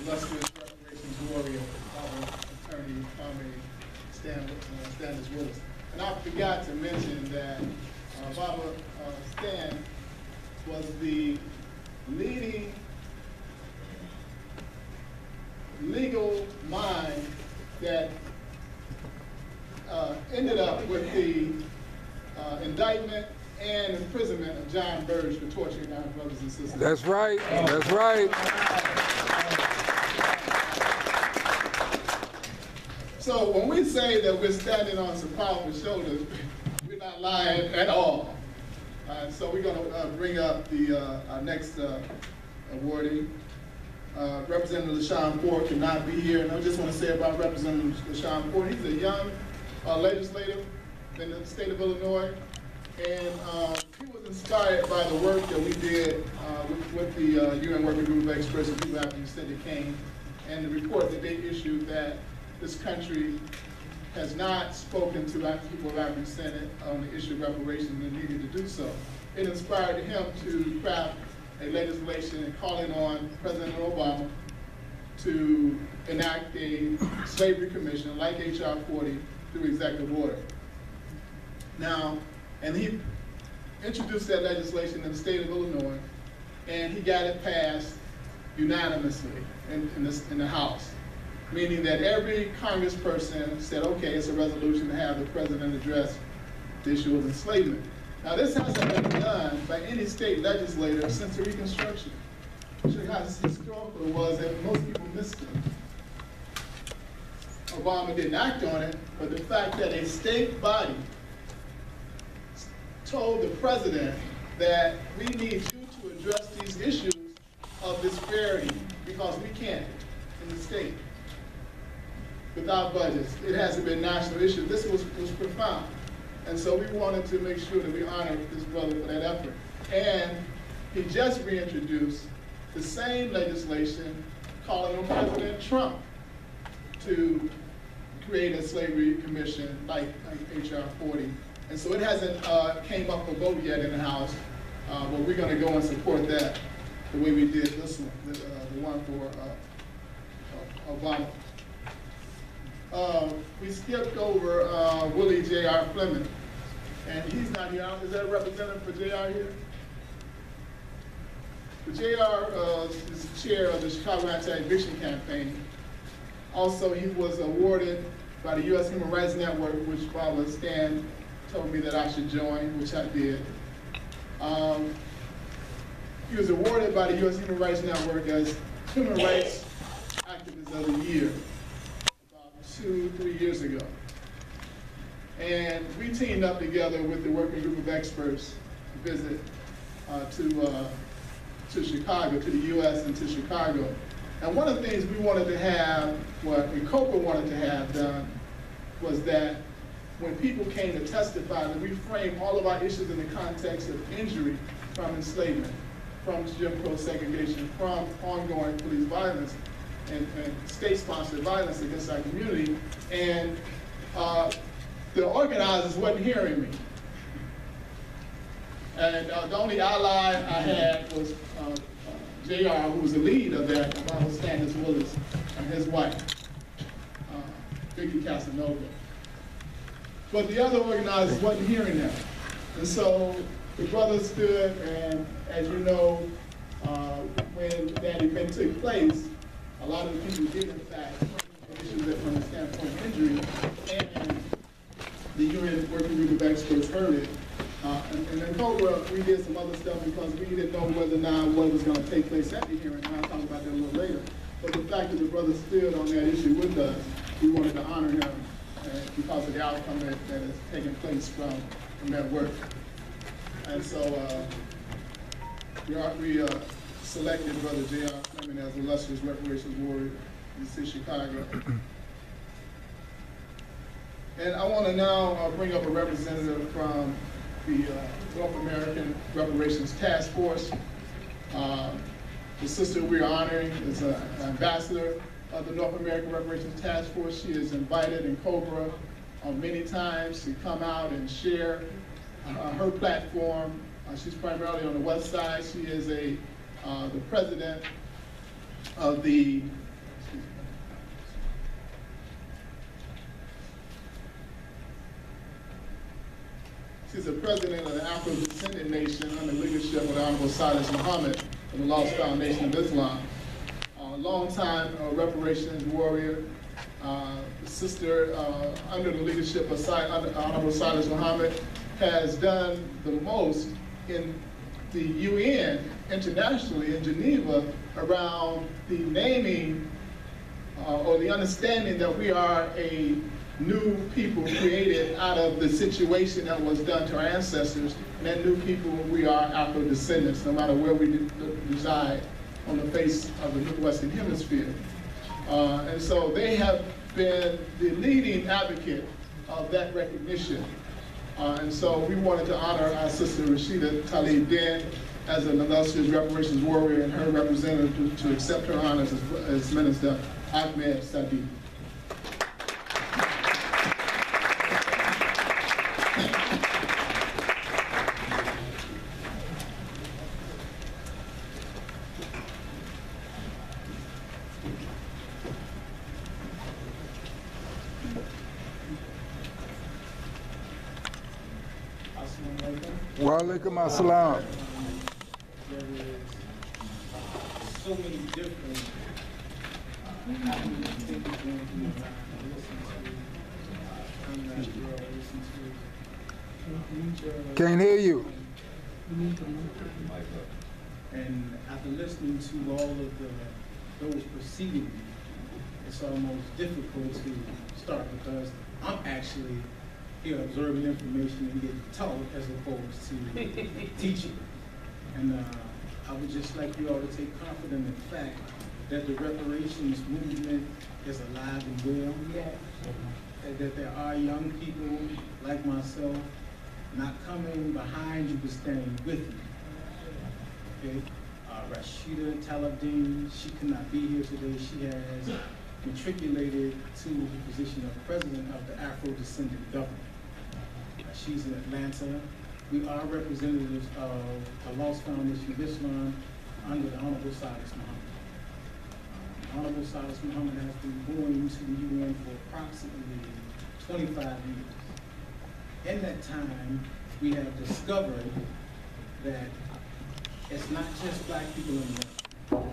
illustrious reparations warrior, our attorney, Kwame Standish Willis. And I forgot to mention that Baba Stan was the leading legal mind that ended up with the indictment and imprisonment of John Burge for torturing our brothers and sisters. That's right. That's right. So when we say that we're standing on some powerful shoulders, we're not lying at all. So we're going to bring up our next awardee. Representative LaShawn Ford cannot be here, and I just want to say about Representative LaShawn Ford, he's a young legislator in the state of Illinois, and he was inspired by the work that we did with the UN Working Group of Experts and People After Senator Kane, and the report that they issued that this country has not spoken to people of African descent on the issue of reparations and needed to do so. It inspired him to craft a legislation and calling on President Obama to enact a slavery commission like H.R. 40 through executive order. Now, and he introduced that legislation in the state of Illinois, and he got it passed unanimously in the House, meaning that every congressperson said, okay, it's a resolution to have the president address the issue of enslavement. Now, this hasn't been done by any state legislator since the Reconstruction. Show you how historical it was that most people missed it. Obama didn't act on it, but the fact that a state body told the president that we need you to address these issues of disparity because we can't in the state without budgets. It hasn't been national issue. This was profound. And so we wanted to make sure that we honor this brother for that effort. And he just reintroduced the same legislation calling on President Trump to create a slavery commission like H.R. 40. And so it hasn't came up for vote yet in the House, but we're going to go and support that the way we did this one, the one for Obama. We skipped over Willie J.R. Fleming, and he's not here. Is there a representative for J.R. here? The J.R. is the chair of the Chicago Anti-Eviction Campaign. Also, he was awarded by the U.S. Human Rights Network, which Barbara Stan told me that I should join, which I did. He was awarded by the U.S. Human Rights Network as Human Rights Activist of the Year about 2-3 years ago. And we teamed up together with the working group of experts to visit to Chicago, to the U.S. and to Chicago. And one of the things we wanted to have, what COPA wanted to have done, was that when people came to testify, that we frame all of our issues in the context of injury from enslavement, from Jim Crow segregation, from ongoing police violence and state-sponsored violence against our community. And the organizers wasn't hearing me. And the only ally I had was J.R., who was the lead of that, Obama Standish Willis, and his wife, Vicki Casanova. But the other organizers wasn't hearing that. And so the brothers stood, and as you know, when that event took place, a lot of the people did in fact issues that from the standpoint of injury, and the UN Working Group of Experts heard it. And then COBRA, we did some other stuff because we didn't know whether or not what was going to take place at the hearing, and I'll talk about that a little later. But the fact that the brothers stood on that issue with us, we wanted to honor him because of the outcome that has taken place from that work. And so we selected Brother J.R. Fleming as illustrious reparations warrior in the city of Chicago. And I want to now bring up a representative from the North American Reparations Task Force. The sister we're honoring is an ambassador of the North American Reparations Task Force. She is invited in COBRA many times to come out and share her platform. She's primarily on the West Side. She is the president of the is the president of the Afro-descendant nation under the leadership of the Honorable Silas Muhammad of the Lost Foundation of Islam. Longtime reparations warrior, sister under the leadership of Honorable Silas Muhammad, has done the most in the UN internationally in Geneva around the naming or the understanding that we are a new people created out of the situation that was done to our ancestors, and that new people, we are Afro-descendants, no matter where we reside on the face of the Western Hemisphere. And so they have been the leading advocate of that recognition. And so we wanted to honor our sister Rashida Tlaib Din as an illustrious reparations warrior and her representative to accept her honors as Minister Ahmed Sadiq. Wa alaikum assalam. There is so many different things going through my listen to. Can't hear you. And after listening to all of those preceding me, it's almost difficult to start because I'm actually here observing information and getting taught as opposed to teaching. And I would just like you all to take confidence in the fact that the reparations movement is alive and well. And that there are young people like myself not coming behind you but standing with you. Okay? Rashida Tlaib Din, she could not be here today. She has matriculated to the position of president of the Afro-descendant government. She's in Atlanta. We are representatives of the Lost Foundation of Islam under the Honorable Silas Muhammad. Honorable Silas Muhammad has been going to the UN for approximately 25 years. In that time, we have discovered that it's not just black people in America.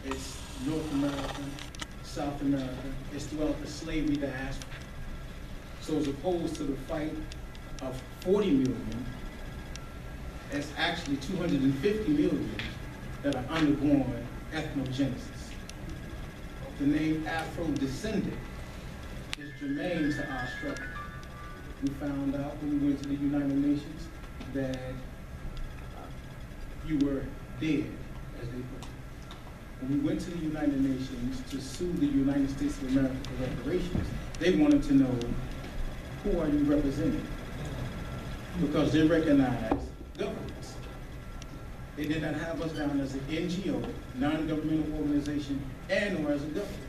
It's North America, South America. It's throughout the slavery diaspora. So as opposed to the fight of 40 million, it's actually 250 million that are undergoing ethnogenesis. The name Afro-descendant is germane to our struggle. We found out when we went to the United Nations that you were dead, as they put it. When we went to the United Nations to sue the United States of America for reparations, they wanted to know, who are you representing? Because they recognize governments. They did not have us down as an NGO, non-governmental organization, and or as a government.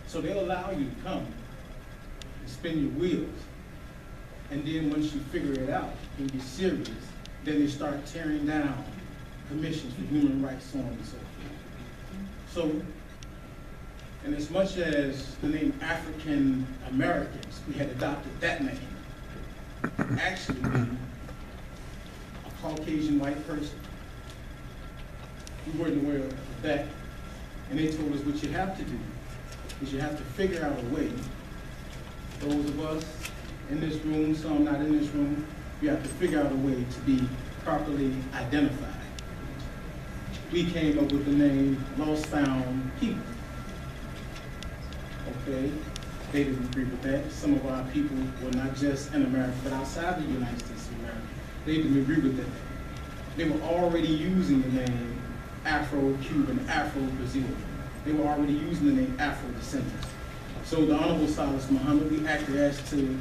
So they'll allow you to come and spin your wheels. And then once you figure it out and get serious, then they start tearing down commissions for human rights, so on and so forth. So, and as much as the name African Americans, we had adopted that name, actually mean a Caucasian white person. We weren't aware of that. And they told us what you have to do is you have to figure out a way. Those of us in this room, some not in this room, you have to figure out a way to be properly identified. We came up with the name Lost Found People. Okay, they didn't agree with that. Some of our people were not just in America, but outside the United States of America. They didn't agree with that. They were already using the name Afro-Cuban, Afro-Brazilian. They were already using the name Afro-descendants. So the Honorable Silas Muhammad, we acquiesced to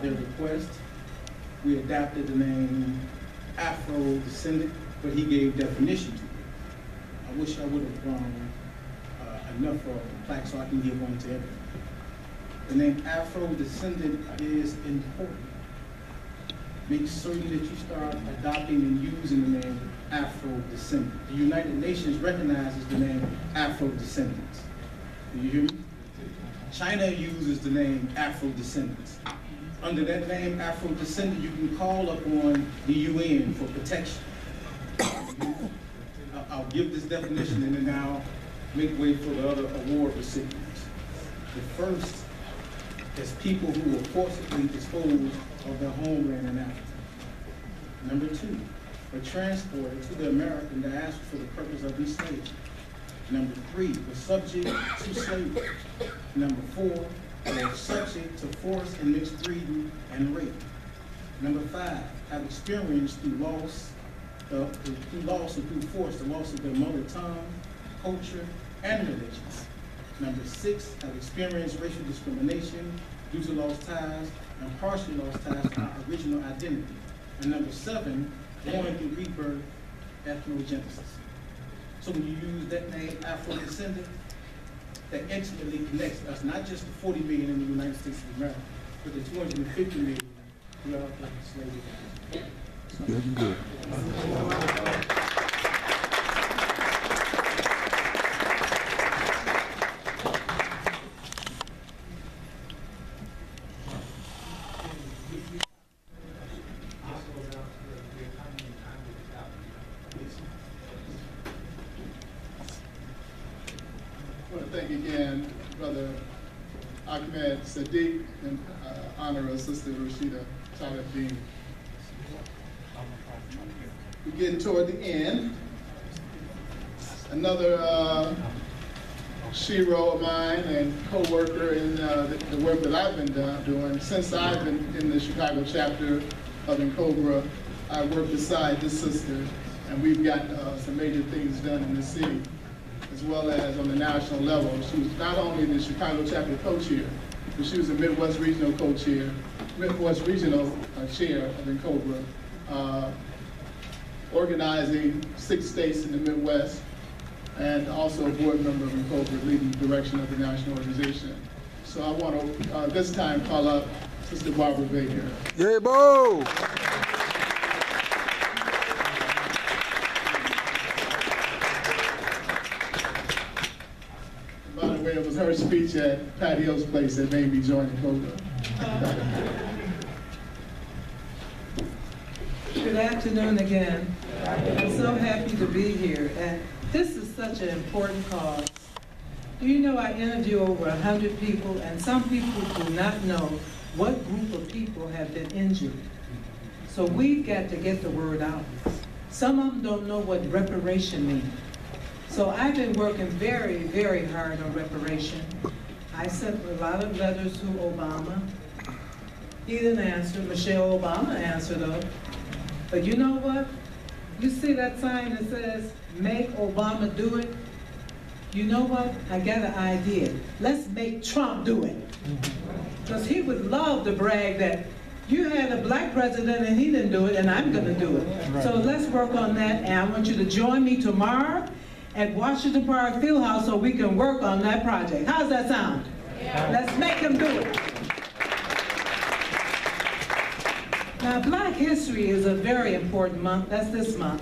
their request. We adapted the name Afro-descendant, but he gave definition to it. I wish I would have enough for a plaque so I can give one to everyone. The name Afro-descendant is important. Make certain that you start adopting and using the name Afro-descendant. The United Nations recognizes the name Afro-descendants. Do you hear me? China uses the name Afro-descendants. Under that name, Afro-Descendant, you can call upon the UN for protection. I'll give this definition and then I'll make way for the other award recipients. The first is people who were forcibly disposed of their homeland in Africa. Number two, were transported to the American diaspora for the purpose of enslavement. Number three, were subject to slavery. Number four, were subject to forced and mixed breeding and rape. Number five, have experienced through loss or through force the loss of their mother tongue, culture, and religion. Number six, have experienced racial discrimination due to lost ties and partially lost ties to our original identity. And number seven, born through rebirth, ethnogenesis. So when you use that name, Afro-Descendant, that intimately connects us, not just the 40 million in the United States of America, but the 250 million throughout the slavery. Good, good. I want to thank again Brother Ahmed Sadiq and honor of Sister Rashida Talib-Dean. We're getting toward the end. Another shero of mine and co-worker in the work that I've been doing. Since I've been in the Chicago chapter of NCOBRA, I work beside this sister, and we've got some major things done in the city, as well as on the national level. She was not only the Chicago chapter co-chair, but she was the Midwest Regional co-chair, Midwest Regional chair of NCOBRA, organizing 6 states in the Midwest, and also a board member of NCOBRA, leading the direction of the national organization. So I want to, this time, call up Sister Barbara Baker. Yeah, Bo! By the way, it was her speech at Patio's place that made me join NCOBRA. Good afternoon again. I'm so happy to be here, and this is such an important cause. Do you know I interview over 100 people, and some people do not know what group of people have been injured. So we've got to get the word out. Some of them don't know what reparation means. So I've been working very, very hard on reparation. I sent a lot of letters to Obama. He didn't answer. Michelle Obama answered though. But you know what? You see that sign that says, "Make Obama do it"? You know what? I got an idea. Let's make Trump do it. Because he would love to brag that you had a black president and he didn't do it, and I'm going to do it. Right. So let's work on that, and I want you to join me tomorrow at Washington Park Fieldhouse so we can work on that project. How's that sound? Yeah. Let's make him do it. Now, Black History is a very important month. That's this month.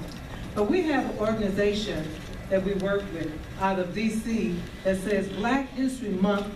But we have an organization that we work with out of D.C. that says Black History Month